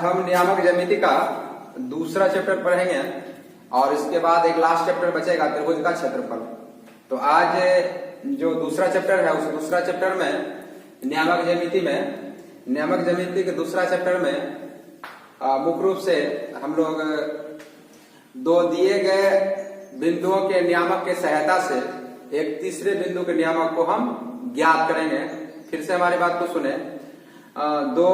हम नियामक ज्यामिति का दूसरा चैप्टर पढ़ेंगे और इसके बाद एक लास्ट चैप्टर बचेगा त्रिभुज का क्षेत्रफल। तो आज जो दूसरा चैप्टर है उस दूसरा चैप्टर में नियामक ज्यामिति के दूसरा चैप्टर में मुख्य रूप से हम लोग दो दिए गए बिंदुओं के नियामक के सहायता से एक तीसरे बिंदु के नियामक को हम ज्ञात करेंगे। फिर से हमारी बात को सुने। दो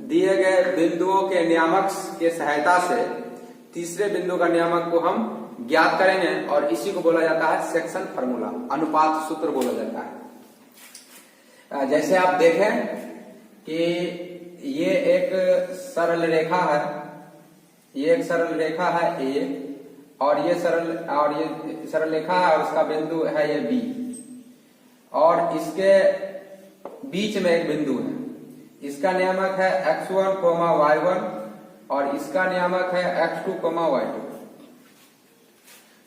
दिए गए बिंदुओं के नियामक के सहायता से तीसरे बिंदु का नियामक को हम ज्ञात करेंगे और इसी को बोला जाता है सेक्शन फार्मूला, अनुपात सूत्र बोला जाता है। जैसे आप देखें कि ये एक सरल रेखा है, ये एक सरल रेखा है ए और ये सरल रेखा है और उसका बिंदु है ये बी और इसके बीच में एक बिंदु है, इसका नियामक है x1, y1 और इसका नियामक है x2, y2।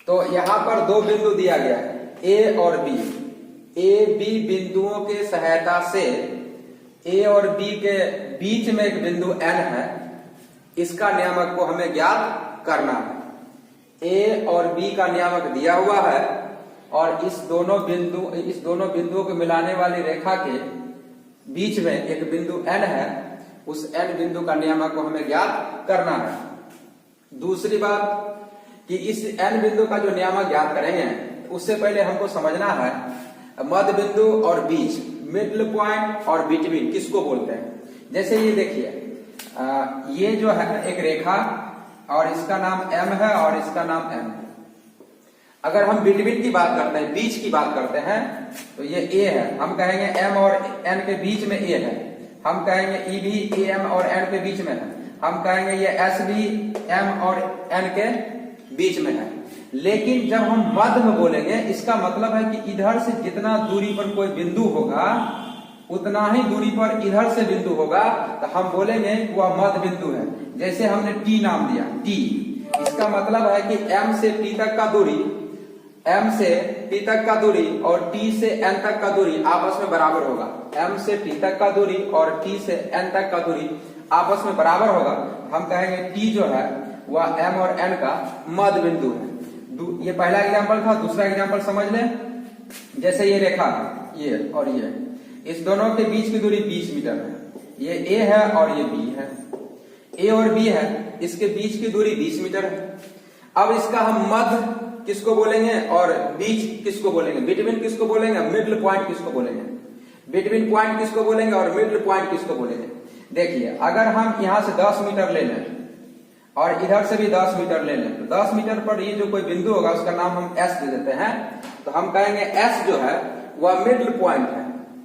तो यहां पर दो बिंदु दिया गया है ए और बी। ए बी बिंदुओं के सहायता से ए और बी के बीच में एक बिंदु n है, इसका नियामक को हमें ज्ञात करना है। ए और बी का नियामक दिया हुआ है और इस दोनों बिंदुओं को मिलाने वाली रेखा के बीच में एक बिंदु n है, उस n बिंदु का नियामक को हमें ज्ञात करना है। दूसरी बात कि इस n बिंदु का जो नियामक ज्ञात करेंगे उससे पहले हमको समझना है मध्य बिंदु और बीच, मिडल पॉइंट और बिटवीन किसको बोलते हैं। जैसे ये देखिए, ये जो है एक रेखा और इसका नाम m है और इसका नाम n है। अगर हम बिटवीन की बात करते हैं, बीच की बात करते हैं, तो ये a है, हम कहेंगे m और n के बीच में a है। हम कहेंगे e भी m और n के बीच में है। हम कहेंगे ये s भी m और n के बीच में है। लेकिन जब हम मध्य में बोलेंगे इसका मतलब है कि इधर से जितना दूरी पर कोई बिंदु होगा उतना ही दूरी पर इधर से बिंदु होगा, तो हम बोलेंगे वह मध्य बिंदु है। जैसे हमने t नाम दिया, t, इसका मतलब है कि m से t तक का दूरी, m से t तक का दूरी और t से n तक का दूरी आपस में बराबर होगा। m से t तक का दूरी और t से n तक का दूरी आपस में बराबर होगा। हम कहेंगे t जो है वह m और n का मध्य बिंदु है। ये पहला एग्जांपल था। दूसरा एग्जांपल समझ लें। जैसे ये रेखा है, ये और ये, इस दोनों के बीच की दूरी 20 मीटर है। ये a है और ये b है, a और b है, इसके बीच की दूरी 20 मीटर है। अब इसका हम मध्य किसको बोलेंगे और बीच किसको बोलेंगे, बिटवीन किसको बोलेंगे, मिडल पॉइंट किसको बोलेंगे, बिटवीन पॉइंट किसको बोलेंगे और मिडल पॉइंट किसको बोलेंगे। देखिए, अगर हम यहां से 10 मीटर ले लें और इधर से भी 10 मीटर ले लें, तो 10 मीटर पर ये जो कोई बिंदु होगा उसका नाम हम S दे देते हैं। तो हम कहेंगे S जो है वह मिडल पॉइंट है।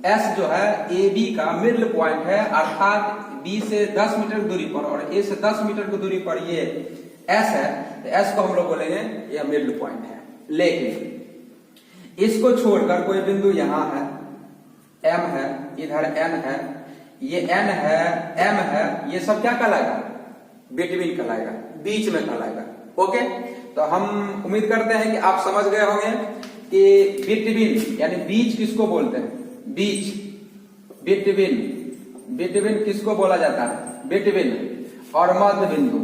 S जो है AB का मिडल पॉइंट है, अर्थात B से 10 मीटर दूरी पर और A से 10 मीटर की दूरी पर ये S है, तो S को हम लोग बोलेंगे यह मिडल पॉइंट है। लेकिन इसको छोड़कर कोई बिंदु यहाँ है, M है, इधर N है, ये N है, M है, ये सब क्या कहलाएगा, बिटवीन कहलाएगा, बीच में कहलाएगा। ओके, तो हम उम्मीद करते हैं कि आप समझ गए होंगे कि बिटवीन यानी बीच किसको बोलते हैं, बीच, बिटवीन किसको बोला जाता है, बिटवीन। और मध्य बिंदु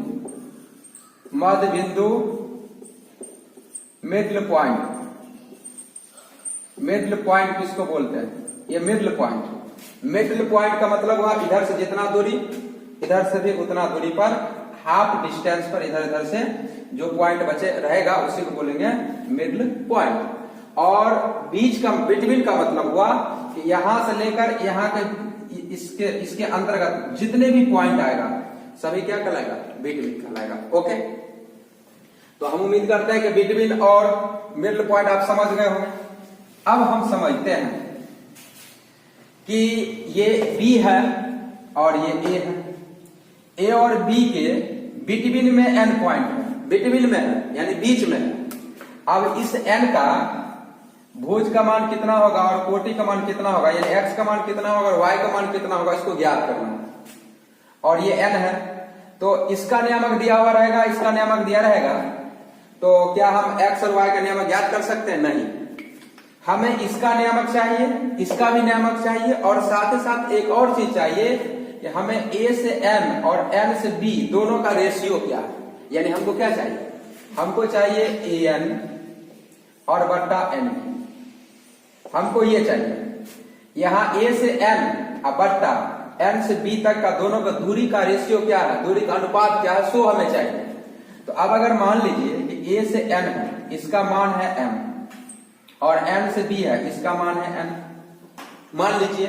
मिडल पॉइंट किसको बोलते हैं, ये मिडल पॉइंट का मतलब हुआ इधर से जितना दूरी, इधर से भी उतना दूरी पर, हाफ डिस्टेंस पर इधर से जो पॉइंट बचे रहेगा उसी को बोलेंगे मिडल पॉइंट। और बीच का, बिटवीन का मतलब हुआ कि यहां से लेकर यहां के इसके अंतर्गत जितने भी पॉइंट आएगा सभी क्या कहलाएगा, बिटवीन कहलाएगा। ओके, तो हम उम्मीद करते हैं कि बिटवीन और मिडल पॉइंट आप समझ गए होंगे। अब हम समझते हैं कि ये B है और ये A है। A और B के बिटवीन में n पॉइंट है, बिटवीन में है यानी बीच में है। अब इस n का भुज का मान कितना होगा और कोटि का मान कितना होगा, यानी x का मान कितना होगा और y का मान कितना होगा, इसको ज्ञात करना है। और ये n है, तो इसका नियामक दिया हुआ रहेगा, इसका नियामक दिया रहेगा, तो क्या हम x और y का नियामक ज्ञात कर सकते हैं? नहीं, हमें इसका नियामक चाहिए, इसका भी नियामक चाहिए और साथ ही साथ एक और चीज चाहिए कि हमें a से n और n से b दोनों का रेशियो क्या है, यानी हमको क्या चाहिए, हमको चाहिए an और बट्टा n, हमको ये चाहिए। यहाँ a से n और बट्टा n से b तक का दोनों का दूरी का रेशियो क्या है, दूरी का अनुपात क्या है, सो हमें चाहिए। तो अब अगर मान लीजिए कि a से n है, इसका मान है m, और n से b है, इसका मान है n, मान लीजिए।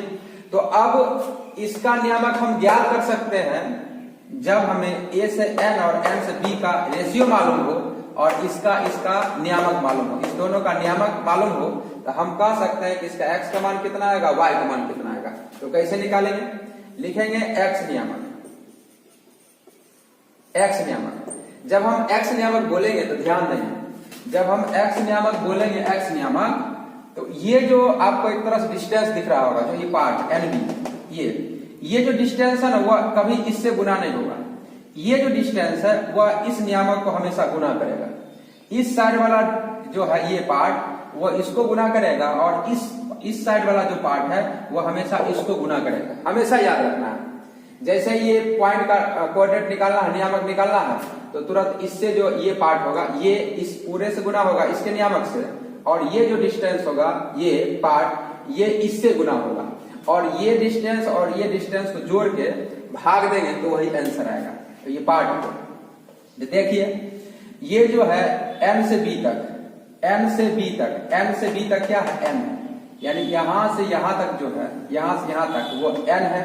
तो अब इसका नियामक हम ज्ञात कर सकते हैं जब हमें a से n और n से b का रेशियो मालूम हो और इसका नियामक मालूम हो, इस दोनों का नियामक मालूम हो, तो हम कह सकते हैं कि इसका x का मान कितना आएगा, y का मान कितना आएगा। तो कैसे निकालेंगे, लिखेंगे x नियामक, x नियामक। जब हम x नियामक बोलेंगे तो ध्यान देंगे, जब हम x नियामक बोलेंगे, x नियामक, तो ये जो आपको एक तरह से डिस्टेंस दिख रहा होगा, जो ये पार्ट NB, ये जो डिस्टेंस है ना, वह कभी इससे गुना नहीं होगा। ये जो डिस्टेंस है वह इस नियामक को हमेशा गुना करेगा। इस साइड वाला जो है ये पार्ट वह इसको गुना करेगा, और इस साइड वाला जो पार्ट है वह हमेशा इसको गुना करेगा। हमेशा याद रखना है, जैसे ये पॉइंट का कोऑर्डिनेट निकालना है, नियामक निकालना है, तो तुरंत इससे जो ये पार्ट होगा ये इस पूरे से गुना होगा इसके नियामक से, और ये जो डिस्टेंस होगा ये पार्ट ये इससे गुना होगा, और ये डिस्टेंस और ये डिस्टेंस को जोड़ के भाग देंगे तो वही आंसर आएगा। तो ये पार्ट को देखिए, ये जो है n से b तक, n से b तक क्या है, n, यानी यहां से यहां तक जो है, यहां से यहां तक वो n है,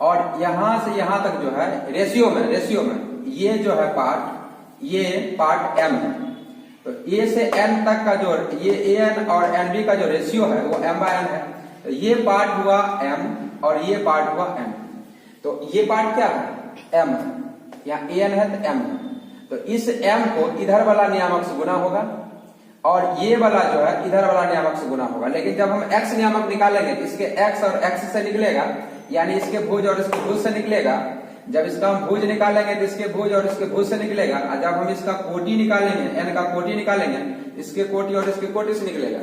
और यहां से यहां तक जो है रेशियो में ये जो है पार्ट, ये पार्ट m है। तो a से n तक का जो ये an और nb का जो रेशियो है वो m/n है। तो ये पार्ट हुआ m और ये पार्ट हुआ n। तो ये पार्ट क्या है, m, यहाँ an है तो m है। तो इस m को इधर वाला नियामक से गुना होगा, और ये वाला जो है इधर वाला नियामक से गुना होगा। लेकिन जब हम x नियामक निकालेंगे तो इसके x और x से निकलेगा, यानी इसके भुज और इसके भुज से निकलेगा। जब इसका हम भुज निकालेंगे तो इसके भुज और इसके भुज से निकलेगा, और जब हम इसका कोटि निकालेंगे, n का कोटि निकालेंगे, इसके कोटि और इसके कोटि से निकलेगा।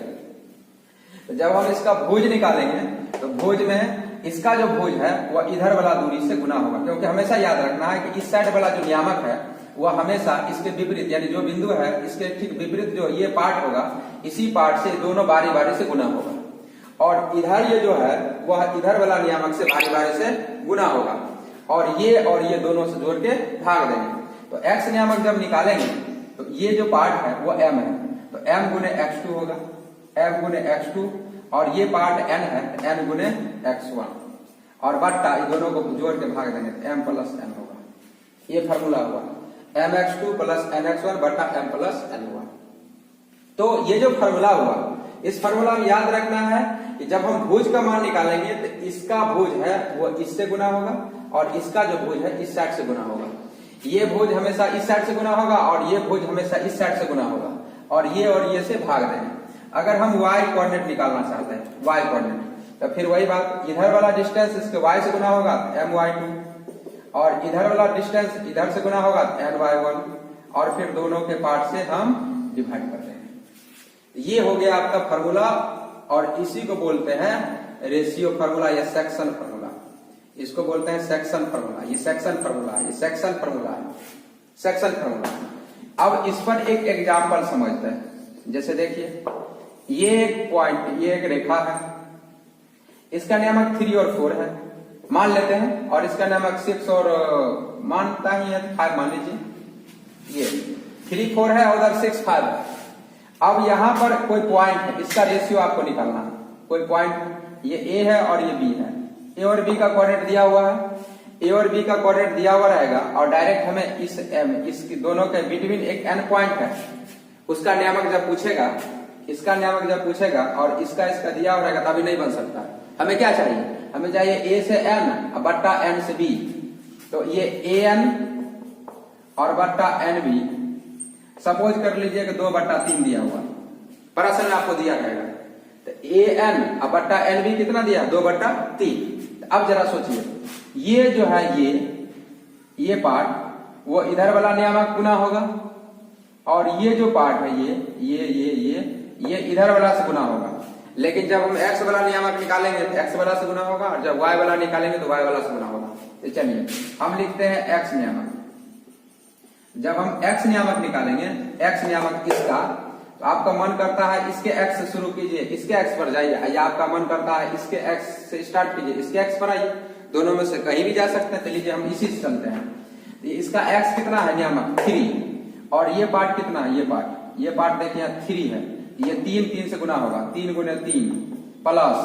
तो जब हम इसका भुज निकालेंगे तो भुज में इसका जो भुज है वह इधर वाला दूरी से गुना होगा, क्योंकि हमेशा याद रखना है कि इस साइड वाला जो नियामक है वह हमेशा इसके विपरीत, यानी जो बिंदु है इसके ठीक विपरीत जो ये पार्ट होगा, इसी पार्ट से दोनों बारी बारी से गुना होगा, और इधर ये जो है वह इधर वाला नियामक से बारी बारी से गुना होगा, और ये दोनों से जोड़ के भाग देंगे। तो x नियामक जब निकालेंगे तो ये जो पार्ट है वो m है, तो m गुने x2 होगा, m गुने x2, और ये पार्ट n है, n गुने x1, और बट्टा ये दोनों को जोड़ के भाग देंगे तो m प्लस n होगा। ये फार्मूला हुआ mx2 प्लस nx1 बट्टा m प्लस n हुआ। तो ये जो फार्मूला हुआ, इस फार्मूला में याद रखना है कि जब हम भुज का मान निकालेंगे तो इसका भुज है वो इससे गुना होगा, और इसका जो भुज है इस साइड से गुना होगा। ये भुज हमेशा इस साइड से गुना होगा, और ये भुज हमेशा इस साइड से गुना होगा, और ये से भाग देंगे। अगर हम y कोऑर्डिनेट निकालना चाहते हैं, y कोऑर्डिनेट, तो फिर वही बात, इधर वाला डिस्टेंस इसके y से गुना होगा my2, और इधर वाला डिस्टेंस इधर से गुना होगा ny1, और फिर दोनों के पार्ट से हम डिवाइड कर देंगे। ये हो गया आपका फार्मूला, और इसी को बोलते हैं रेशियो फार्मूला या सेक्शन फार्मूला। इसको बोलते हैं सेक्शन फार्मूला, ये सेक्शन फार्मूला, ये सेक्शन फार्मूला है, सेक्शन फार्मूला। अब इस पर एक एग्जांपल समझते हैं। जैसे देखिए, ये एक पॉइंट, ये एक रेखा है, इसका नियामक 3 और 4 है मान लेते हैं, और इसका नियामक 6 और मानता ही है 5 मान लीजिए। ये 3 4 है, उधर 6 5 है। अब यहां पर कोई पॉइंट है, इसका रेशियो आपको निकालना है। कोई पॉइंट, ये A है और ये B है, A और B का कोऑर्डिनेट दिया हुआ है, A और B का कोऑर्डिनेट दिया हुआ रहेगा, और डायरेक्ट हमें इस दोनों के बिटवीन एक n पॉइंट है, उसका नियामक जब पूछेगा, इसका नियामक जब पूछेगा और इसका दिया हुआ रहेगा तभी नहीं बन सकता। हमें क्या चाहिए, हमें चाहिए A से n बट्टा n से B। तो ये an और बट्टा nb, सपोज कर लीजिए कि 2/3 दिया हुआ, प्रश्न में आपको दिया रहेगा, तो an और बट्टा nb कितना दिया, 2/3। अब जरा सोचिए, ये जो है ये पार्ट वो इधर वाला नियामक गुना होगा, और ये जो पार्ट है ये इधर वाला से गुना होगा। लेकिन जब हम x वाला नियामक निकालेंगे तो x वाला से गुना होगा, और जब y वाला निकालेंगे तो y वाला से गुना होगा। तो चलिए हम लिखते हैं x नियामक। जब हम x नियामक निकालेंगे, x नियामक इसका, तो आपका मन करता है इसके x से शुरू कीजिए, इसके x पर जाइए, या आपका मन करता है इसके x से स्टार्ट कीजिए, इसके x पर आइए, दोनों में से कहीं भी जा सकते हैं। तो लीजिए हम इसी से चलते हैं। तो इसका x कितना है नियामक 3, और ये पार्ट कितना है, ये पार्ट देखिए यहाँ 3 है, ये 3 से गुना होगा, 3 गुने 3 प्लस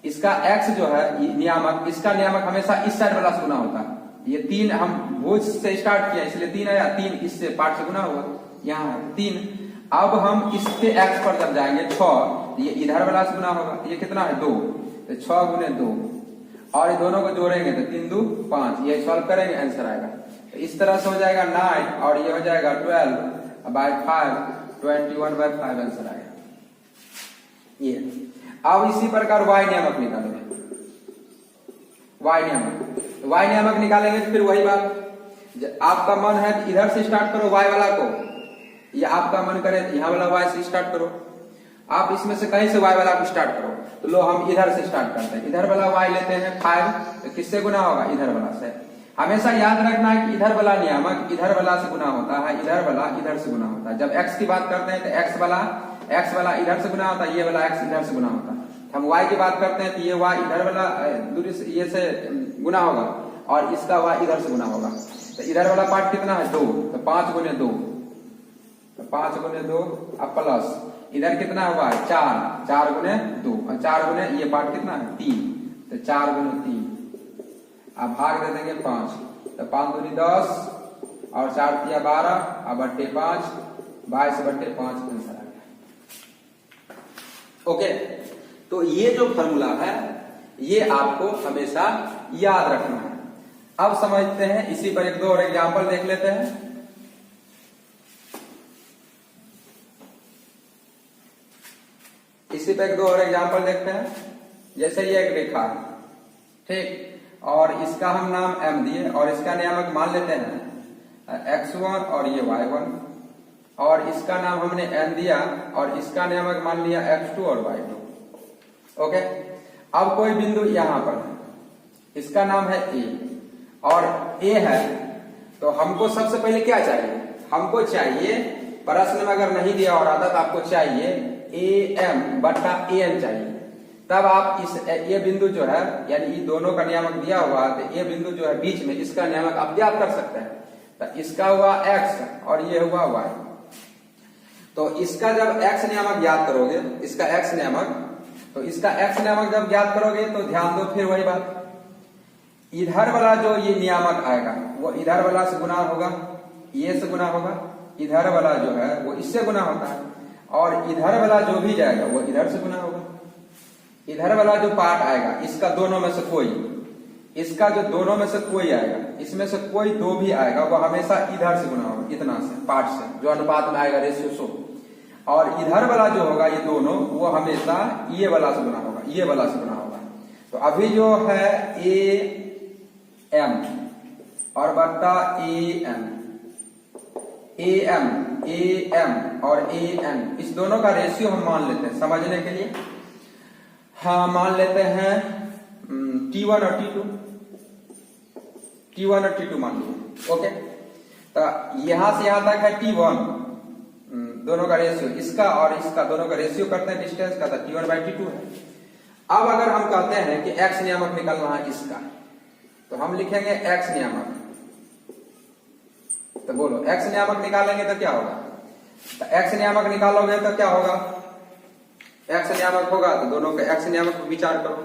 इसका x जो है नियामक, इसका नियामक हमेशा इस साइड वाला से गुना होता है। ये 3 हम भुज से स्टार्ट किया इसलिए 3 आया, 3 इससे पार्ट से गुना हुआ, यहाँ है 3। अब हम इसके x पर जब जाएंगे 6, ये इधर वाला से गुना होगा, ये कितना है 2, तो 6 गुने 2, और ये दोनों को जोड़ेंगे तो 3 2 5, ये सॉल्व करेंगे आंसर आएगा। तो इस तरह से हो जाएगा 9, और ये हो जाएगा 12/5, 21/5 आंसर आएगा ये। अब इसी प्रकार y नियामक निकालेंगे, y नियामक निकालेंगे तो फिर वही बात, आपका मन है इधर से स्टार्ट करो y वाला को, या आपका मन करे यहाँ वाला y से स्टार्ट करो, आप इसमें से कहीं से y वाला को स्टार्ट करो। तो लो हम इधर से स्टार्ट करते हैं, इधर वाला y लेते हैं 5, तो किससे गुना होगा, इधर वाला से। हमेशा याद रखना है कि इधर वाला नियामक इधर वाला से गुना होता है, इधर वाला इधर से गुना होता है। जब x की बात करते हैं तो x वाला इधर से गुना होता है, ये वाला x इधर से गुना होता है। हम y की बात करते हैं तो ये y इधर वाला दूरी से ये से गुना होगा, और इसका y इधर से गुना होगा। तो इधर वाला पार्ट कितना है 2, तो 5 गुने 2, तो 5 गुने 2 अब प्लस इधर कितना हुआ 4 गुने 2, और 4 गुने ये पार्ट कितना है 3, तो 4 गुने 3, अब भाग दे देंगे 5, तो 5 दूनी 10, और 4 तिया 12, अब बट्टे 5, 22/5 आंसर आ गया। ओके, तो ये जो फॉर्मूला है ये आपको हमेशा याद रखना है। अब समझते हैं, इसी पर 1-2 और एग्जाम्पल देख लेते हैं। इसी पर 1-2 और एग्जाम्पल देखते हैं। जैसे ये एक रेखा है, ठीक, और इसका हम नाम m दिए, और इसका नियामक मान लेते हैं x1 और ये y1, और इसका नाम हमने n दिया, और इसका नियामक मान लिया x2 और y2। ओके, अब कोई बिंदु यहां पर है, इसका नाम है a, और a है, तो हमको सबसे पहले क्या चाहिए, हमको चाहिए, प्रश्न में अगर नहीं दिया और आता तो आपको चाहिए am/an चाहिए। तब आप इस ये बिंदु जो है, यानी ये दोनों का नियामक दिया हुआ, तो ये बिंदु जो है बीच में, इसका नियामक आप ज्ञात कर सकते हैं। तो इसका हुआ x और ये हुआ y। तो इसका जब x नियामक ज्ञात करोगे, इसका x नियामक, तो इसका x नियामक जब ज्ञात करोगे तो ध्यान दो, फिर वही बात, इधर वाला जो ये नियामक आएगा वो इधर वाला से गुना होगा, ये से गुना होगा, इधर वाला जो है वो इससे गुना होता है, और इधर वाला जो भी जाएगा वो इधर से गुना होगा। इधर वाला जो पार्ट आएगा, इसका दोनों में से कोई, इसका जो दोनों में से कोई आएगा, इसमें से कोई 2 भी आएगा, वो हमेशा इधर से गुना होगा, इतना से पार्ट से, जो अनुपात में आएगा रेशियो 100। और इधर वाला जो होगा ये दोनों, वो हमेशा ये वाला से गुना होगा, ये वाला से गुना होगा। तो अभी जो है am और बट्टा am और an, इस दोनों का रेशियो हम मान लेते हैं समझने के लिए। हाँ, मान लेते हैं T1 और T2 मान लीजिए। ओके, तो यहां से यहां तक है T1, दोनों का रेशियो, इसका और इसका दोनों का रेशियो करते हैं डिस्टेंस का, तो T1/T2 है। अब अगर हम कहते हैं कि x नियामक निकालना है इसका, तो हम लिखेंगे x नियामक। तो बोलो x नियामक निकालेंगे तो क्या होगा, तो x नियामक निकालोगे तो क्या होगा, x नियामक होगा तो दोनों का x नियामक पर विचार करो,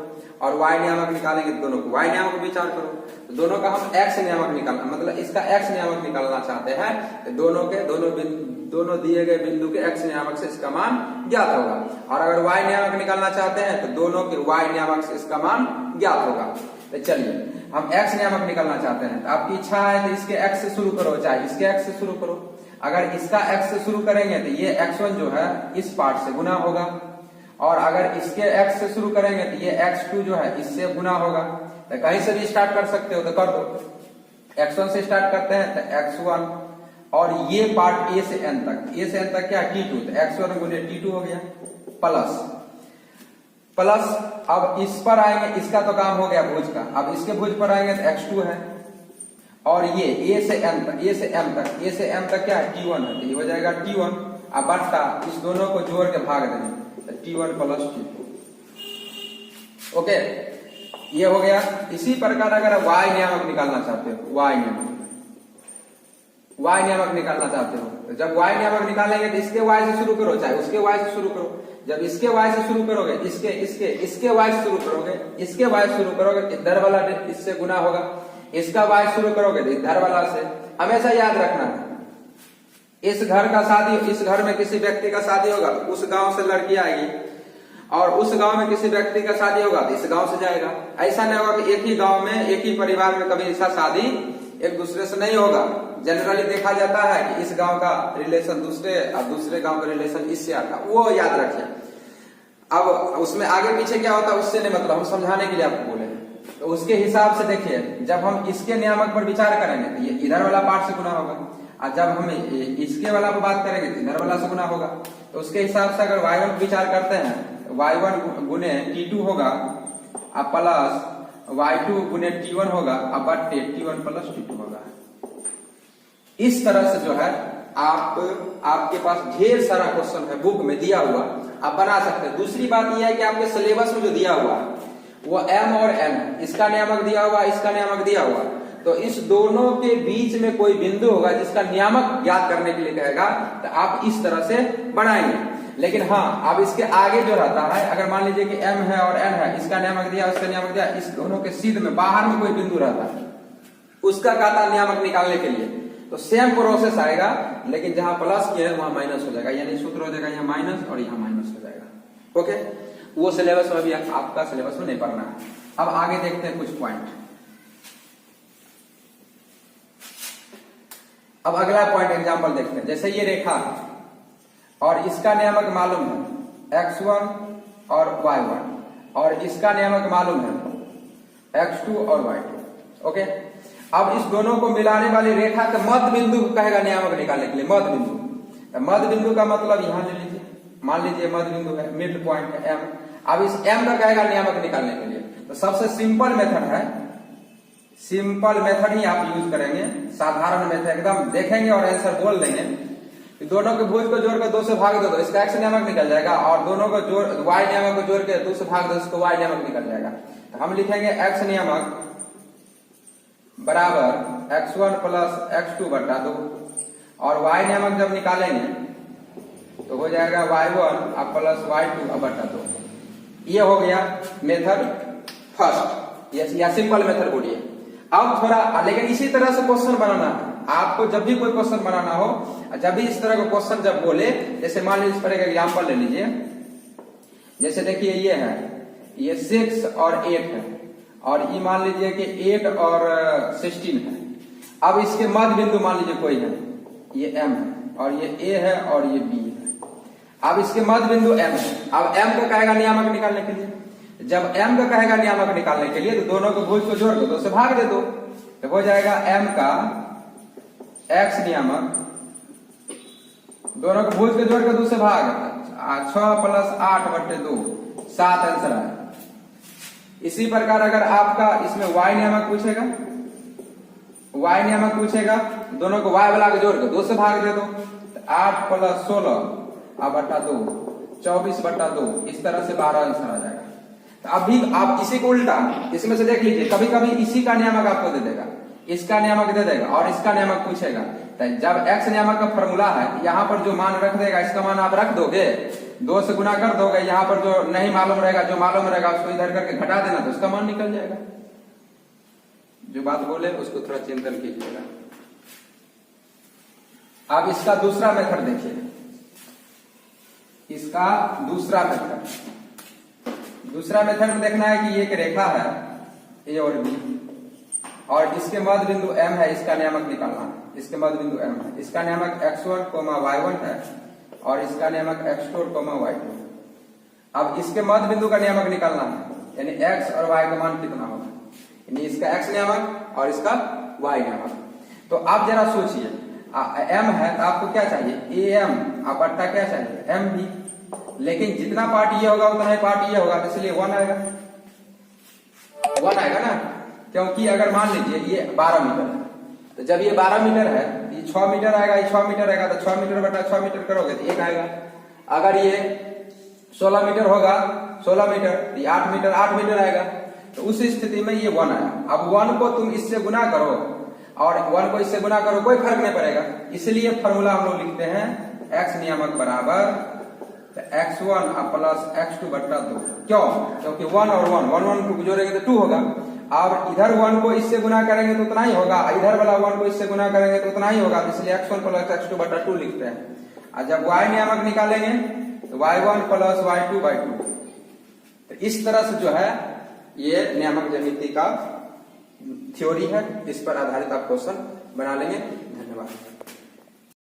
और y नियामक निकालेंगे तो दोनों को y नियामक पर विचार करो। तो दोनों का हम x नियामक निकालना, मतलब इसका x नियामक निकालना चाहते हैं, तो दोनों दिए गए बिंदु के x नियामक से इसका मान ज्ञात होगा। और अगर y नियामक निकालना चाहते हैं तो दोनों के y नियामक से इसका मान ज्ञात होगा। तो चलिए हम x नियामक निकालना चाहते हैं, तो आपकी इच्छा है तो इसके x से शुरू करो, चाहे इसके x से शुरू करो। अगर इसका x से शुरू करेंगे तो ये x1 जो है इस पार्ट से गुना होगा, और अगर इसके x से शुरू करेंगे तो ये x2 जो है इससे गुना होगा। तो कहीं से भी स्टार्ट कर सकते हो तो कर दो, x1 से स्टार्ट करते हैं तो x1, और ये पार्ट a से n तक क्या T2, तो x1 गुने T2 हो गया, प्लस प्लस अब इस पर आएंगे, इसका तो काम हो गया भुज का, अब इसके भुज पर आएंगे तो x2 है, और ये a से m तक, a से m तक क्या है t1 है, तो ये हो जाएगा t1, अब बट्टा इस दोनों को जोड़ के भाग देंगे तो t1 प्लस t2। ओके, ये हो गया। इसी प्रकार अगर y नियामक निकालना चाहते हो, y नियामक निकालना चाहते हो, तो जब y नियामक निकालेंगे तो इसके y से शुरू करो, चाहे उसके y से शुरू करो। जब इसके y से शुरू करोगे, इसके y से शुरू करोगे, इसके y से शुरू करोगे, इधर वाला इससे गुना होगा, इसका y शुरू करोगे तो इधर वाला से। हमेशा याद रखना है, इस घर का शादी, इस घर में किसी व्यक्ति का शादी होगा, उस गांव से लड़की आएगी, और उस गांव में किसी व्यक्ति का शादी होगा तो इस गांव से जाएगा। ऐसा नहीं होगा कि एक ही गांव में, एक ही परिवार में कभी ऐसा शादी एक दूसरे से नहीं होगा। जनरली देखा जाता है कि इस गांव का रिलेशन दूसरे और दूसरे गांव का रिलेशन इससे आता, वो याद रखिए। अब उसमें आगे पीछे क्या होता है उससे नहीं मतलब, हम समझाने के लिए आपको बोले। तो उसके हिसाब से देखिए, जब हम इसके नियामक पर विचार करेंगे तो ये इधर वाला पार्ट से गुना होगा, और जब हम इसके वाला पर बात करेंगे तो इधर वाला से गुना होगा। तो उसके हिसाब से अगर y1 पर विचार करते हैं, y1 गुने t2 होगा, अब प्लस y2 गुने t1 होगा, अब बट्टे t1 प्लस t2 होगा। इस तरह से जो है आपके पास ढेर सारा क्वेश्चन है बुक में दिया हुआ, आप बना सकते हैं। दूसरी बात यह है कि आपके सिलेबस में जो दिया हुआ है वो m और n, इसका नियामक दिया हुआ, इसका नियामक दिया हुआ, तो इस दोनों के बीच में कोई बिंदु होगा जिसका नियामक ज्ञात करने के लिए कहेगा, तो आप इस तरह से बनाएंगे। लेकिन हाँ, अब इसके आगे जो रहता है, अगर मान लीजिए कि m है और n है, इसका नियामक दिया, उसका नियामक दिया, इस दोनों के सीध में बाहर में कोई बिंदु रहता है, उसका कहता नियामक निकालने के लिए तो सेम प्रोसेस आएगा, लेकिन जहां प्लस किया है वहां माइनस हो जाएगा, यानी सूत्र हो जाएगा यहाँ माइनस और यहाँ माइनस हो जाएगा। ओके, वो सिलेबस में भी आपका सिलेबस में नहीं पढ़ना है। अब आगे देखते हैं कुछ पॉइंट। अब अगला पॉइंट एग्जांपल देखते हैं। जैसे ये रेखा है और इसका नियामक मालूम है x1 और y1, और इसका नियामक मालूम है x2 और y2। ओके, अब इस दोनों को मिलाने वाली रेखा के मध्य बिंदु को कहेगा नियामक निकालने के लिए, मध्य बिंदु। तो मध्य बिंदु का मतलब यहां ले लीजिए, मान लीजिए मध्य बिंदु है, मिड पॉइंट है m। अब इस m का कहेगा नियामक निकालने के लिए, तो सबसे सिंपल मेथड है, सिंपल मेथड ही आप यूज करेंगे, साधारण मेथड एकदम देखेंगे और आंसर बोल देंगे। दोनों के भुज को जोड़कर 2 से भाग दो तो इसका x नियामक निकल जाएगा, और दोनों को जोड़ y नियामक को जोड़ के 2 से भाग दो इसको y नियामक निकल जाएगा। तो हम लिखेंगे x नियामक बराबर x1 प्लस x2 बटा 2, और y नियामक जब निकालेंगे तो हो जाएगा y1 प्लस y2 बटा 2। ये हो गया मेथड फर्स्ट, या सिंपल मेथड बोलिए। अब थोड़ा, लेकिन इसी तरह से क्वेश्चन बनाना है आपको। जब भी कोई क्वेश्चन बनाना हो, जब भी इस तरह का क्वेश्चन जब बोले, जैसे मान लीजिए इस तरह का एग्जांपल ले लीजिए। जैसे देखिए ये है, ये 6 और 8 है, और ये मान लीजिए कि 8 और 16 है। अब इसके मध्य बिंदु मान लीजिए कोई है, ये m है, और ये a है और ये b है। अब इसके मध्य बिंदु m है। अब m का कहेगा नियामक निकालने के लिए, जब m का कहेगा नियामक निकालने के लिए तो दोनों को भुज को जोड़ दो, 2 से भाग दे दो, तो हो जाएगा m का x नियामक, दोनों को भुज को जोड़ के 2 से भाग, 6 प्लस 8 बटे 2, 7 आंसर है। इसी प्रकार अगर आपका इसमें y नियामक पूछेगा, y नियामक पूछेगा, दोनों को y वाला को जोड़ के 2 से भाग दे दो, 8 प्लस 16 बटा 2, 24 बटा 2, इस तरह से 12 आंसर आ जाएगा। तो अभी आप इसी को उल्टा इसमें से देख लीजिए, कभी कभी इसी का नियामक आपको दे देगा, इसका नियामक दे देगा और इसका नियामक पूछेगा। तो जब x नियामक का फॉर्मूला है, यहाँ पर जो मान रख देगा इसका मान आप रख दोगे, 2 से गुना कर दोगे, यहाँ पर जो नहीं मालूम रहेगा, जो मालूम रहेगा उसको इधर करके घटा देना, तो उसका मान निकल जाएगा। जो बात बोले उसको थोड़ा चिंतन कीजिएगा। अब इसका दूसरा मेथड देखिए, इसका दूसरा मेथड में देखना है कि ये एक रेखा है a और b, और इसके मध्य बिंदु m है, इसका नियामक निकालना है। इसके मध्य बिंदु m है, इसका नियामक x1, y1 है, और इसका नियामक x2, y2। अब इसके मध्य बिंदु का नियामक निकालना है, यानी x और y का मान कितना होगा, यानी इसका x नियामक और इसका y नियामक। तो आप जरा सोचिए, m है तो आपको क्या चाहिए, am, आप बट्टा क्या चाहिए, m भी। लेकिन जितना पार्ट ये होगा उतना ही पार्ट ये होगा, तो इसलिए 1 आएगा, 1 आएगा ना। क्योंकि अगर मान लीजिए ये 12 मीटर है, तो जब ये 12 मीटर है तो ये 6 मीटर आएगा, ये 6 मीटर आएगा, तो 6 मीटर बटा 6 मीटर करोगे तो 1 आएगा। अगर ये 16 मीटर होगा, 16 मीटर, तो ये 8 मीटर, 8 मीटर आएगा। तो उस स्थिति में ये 1 आया। अब 1 को तुम इससे गुना करो और 1 को इससे गुना करो, कोई फर्क नहीं पड़ेगा। इसलिए फॉर्मूला हम लोग लिखते हैं x नियामक बराबर x1 प्लस x2 बटा 2। क्यों? क्योंकि 1 और 1 को जोड़ेंगे तो 2 होगा। अब इधर 1 को इससे गुना करेंगे तो उतना ही होगा, इधर वाला 1 को इससे गुना करेंगे तो उतना ही होगा, इसलिए x1 प्लस x2 बटा 2 लिखते हैं। और जब y नियामक निकालेंगे तो y1 प्लस y2 बाई 2। तो इस तरह से जो है ये नियामक ज्यामिति का थ्योरी है, इस पर आधारित आप क्वेश्चन बना लेंगे। धन्यवाद।